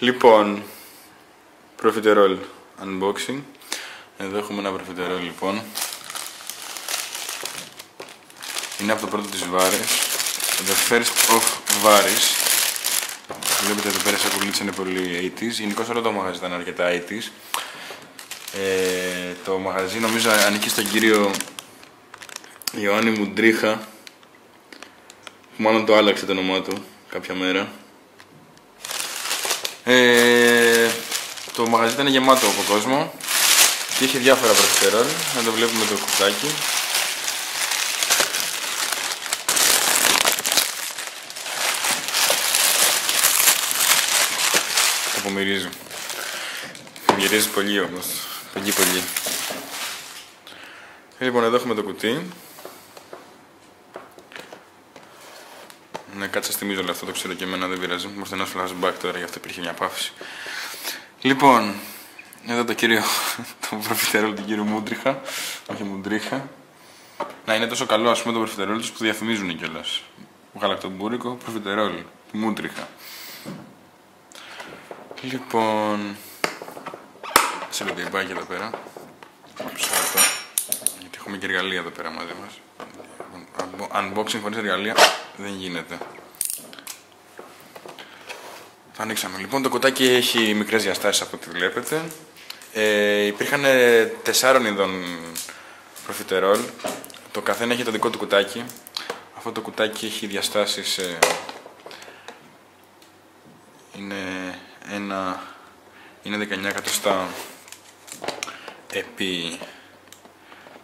Λοιπόν, προφιτερόλ unboxing. Εδώ έχουμε ένα προφιτερόλ λοιπόν. Είναι από το πρώτο της Varis. The first of Varis. Βλέπετε εδώ πέρα σακουλίτσα είναι πολύ 80's. Γενικώς όλο το μαγαζί ήταν αρκετά 80's. Το μαγαζί νομίζω ανήκει στον κύριο Ιωάννη Μουντρίχα, που μάλλον το άλλαξε το όνομά του κάποια μέρα. Το μαγαζί ήταν γεμάτο από κόσμο και είχε διάφορα προφιτερόλ. Να το βλέπουμε το κουτάκι. Το απομυρίζω. Γυρίζει πολύ όμως. Πολύ. Λοιπόν, εδώ έχουμε το κουτί. Ναι, κάτσε θυμίζω όλο αυτό, το ξέρω και εμένα, δεν πειράζει. Μου ήρθε ένας flashback τώρα, γι' αυτό υπήρχε μια παύση. Λοιπόν, εδώ το κύριο, το προφιτερόλ του κύριου Μούντριχα. Όχι Μουντρίχα. Να, είναι τόσο καλό, ας πούμε, το προφιτερόλ τους που διαφημίζουν κιόλας. Γαλακτομπούρικο προφιτερόλ του Μούντριχα. Λοιπόν, σε λεπτιμπάκι εδώ πέρα. Γιατί έχουμε και εργαλεία εδώ πέρα μαζί μας. Unboxing χωρίς εργαλεία δεν γίνεται. Το ανοίξαμε. Λοιπόν, το κουτάκι έχει μικρές διαστάσεις από ό,τι βλέπετε. Υπήρχαν 4 ειδών προφιτερόλ. Το καθένα έχει το δικό του κουτάκι. Αυτό το κουτάκι έχει διαστάσεις. Είναι 19 εκατοστά επί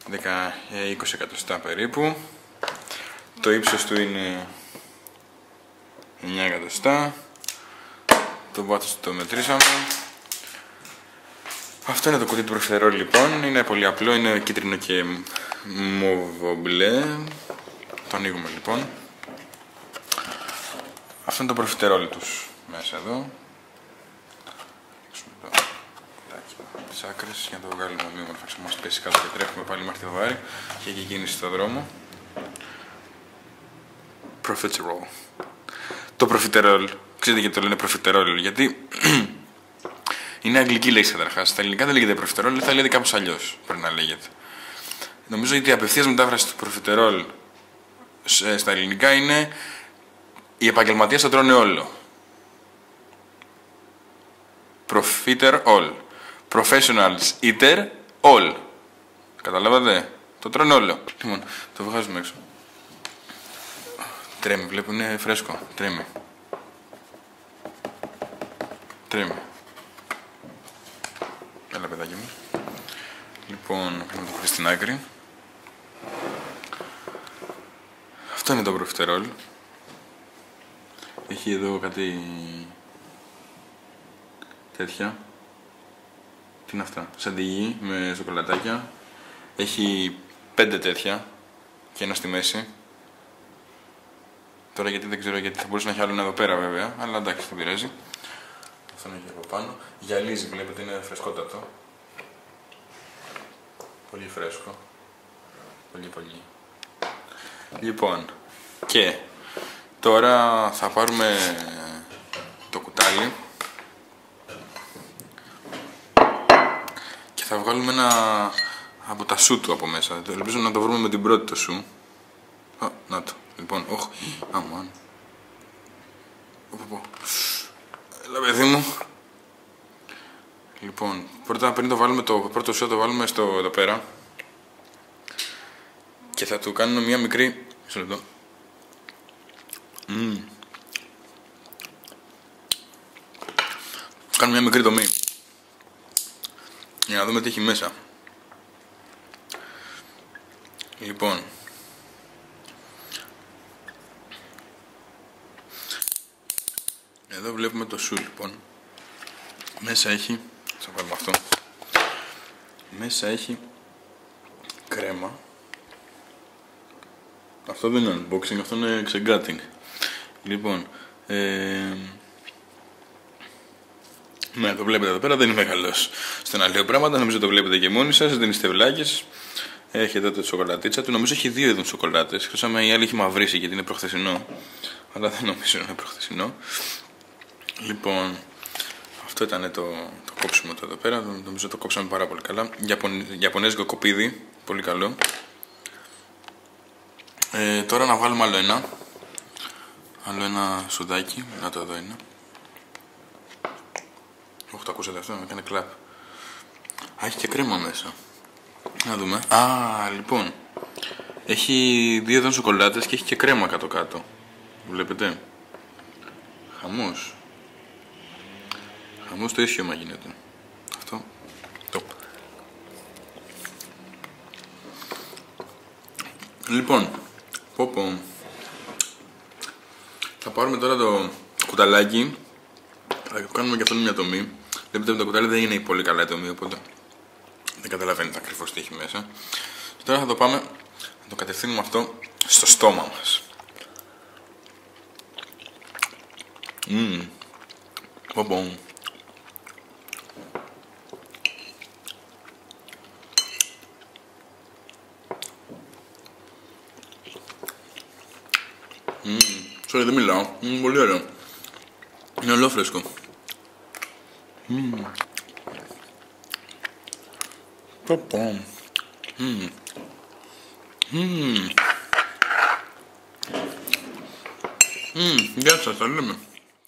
20 εκατοστά περίπου. Το ύψος του είναι 9 εκατοστά. Το βάθος το μετρήσαμε. Αυτό είναι το κουτί του προφιτερόλ λοιπόν. Είναι πολύ απλό, είναι κίτρινο και μόβο μπλε. Το ανοίγουμε λοιπόν. Αυτό είναι το προφιτερόλ τους μέσα εδώ. Τις άκρες για να το βγάλουμε ομοίωμα, θα μας πέσει κάτω και τρέχουμε πάλι μέχρι το βάρη και έχει κίνηση στο δρόμο. Προφιτερόλ. Το προφιτερόλ, ξέρετε γιατί το λένε προφιτερόλ? Γιατί είναι αγγλική λέξη καταρχάς. Στα ελληνικά δεν λέγεται προφιτερόλ, θα λέγεται κάπως αλλιώς. Πρέπει να λέγεται. Νομίζω ότι η απευθείας μετάφραση του προφιτερόλ στα ελληνικά είναι οι επαγγελματίες το τρώνε όλο. Profiter all. Professionals eater all. Καταλάβατε? Το τρώνε όλο. Λοιπόν, το βγάζουμε έξω. Τρέμει, βλέπω, είναι φρέσκο. Τρέμει. Έλα παιδάκι μου. Λοιπόν, να το χωρίς στην άκρη. Αυτό είναι το προφιτερόλ. Έχει εδώ κάτι τέτοια. Τι είναι αυτά? Σαντιγί με σοκολατάκια. Έχει 5 τέτοια και ένα στη μέση. Τώρα γιατί δεν ξέρω, γιατί θα μπορούσε να έχει άλλο ένα εδώ πέρα βέβαια, αλλά εντάξει, δεν πειράζει. Αυτό είναι και από πάνω. Γυαλίζει, βλέπετε, είναι φρεσκότατο. Πολύ φρέσκο. Πολύ. Λοιπόν, και τώρα θα πάρουμε το κουτάλι και θα βγάλουμε ένα από τα σου του από μέσα. Ελπίζω να το βρούμε με την πρώτη το σου. Να το. Λοιπόν, αμάν. Έλα παιδί μου. Λοιπόν, πρώτα πριν το βάλουμε το πρώτο σου, το βάλουμε εδώ πέρα. Και θα του κάνουμε μια μικρή. Μισό λεπτό. Κάνουμε μια μικρή δομή. Για να δούμε τι έχει μέσα. Λοιπόν. Εδώ βλέπουμε το σου λοιπόν. Μέσα έχει, θα βάλουμε αυτό. Μέσα έχει κρέμα. Αυτό δεν είναι unboxing, αυτό είναι ξεγκάτινγκ. Λοιπόν, ναι, το βλέπετε εδώ πέρα, δεν είμαι καλός στο να λέω πράγματα, νομίζω το βλέπετε και μόνοι σας, δεν είστε βλάκες. Έχει εδώ τη σοκολατίτσα του, νομίζω έχει 2 είδους σοκολάτες, εκτός άμα η άλλη έχει μαυρίσει γιατί είναι προχθεσινό. Αλλά δεν νομίζω να είναι προχθεσινό. Λοιπόν, Αυτό ήταν το κόψιμο του εδώ πέρα. Νομίζω το κόψαμε πάρα πολύ καλά. Ιαπωνέζικο κοπίδι. Πολύ καλό. Τώρα να βάλουμε άλλο ένα. Άλλο ένα σουδάκι. Να το εδώ είναι. Όχι, το ακούσατε αυτό, έκανε κλαπ. Α, έχει και κρέμα μέσα. Να δούμε. Α, λοιπόν. Έχει 2 εδώ σοκολάτες και έχει και κρέμα κάτω-κάτω. Βλέπετε. Χαμός. Χαμός το ίσιωμα γίνεται. Αυτό. Το. Λοιπόν. Πω. Θα πάρουμε τώρα το κουταλάκι. Θα κάνουμε και αυτό μια τομή. Βλέπετε το κουτάλι δεν είναι πολύ καλά η τομή, οπότε δεν καταλαβαίνετε ακριβώς τι έχει μέσα. Και τώρα θα το πάμε να το κατευθύνουμε αυτό στο στόμα μας. Πω. Sorry, δεν μιλάω. Πολύ ωραίο. Είναι ολόφρεσκο. Πω. Γεια σας, τα λέμε.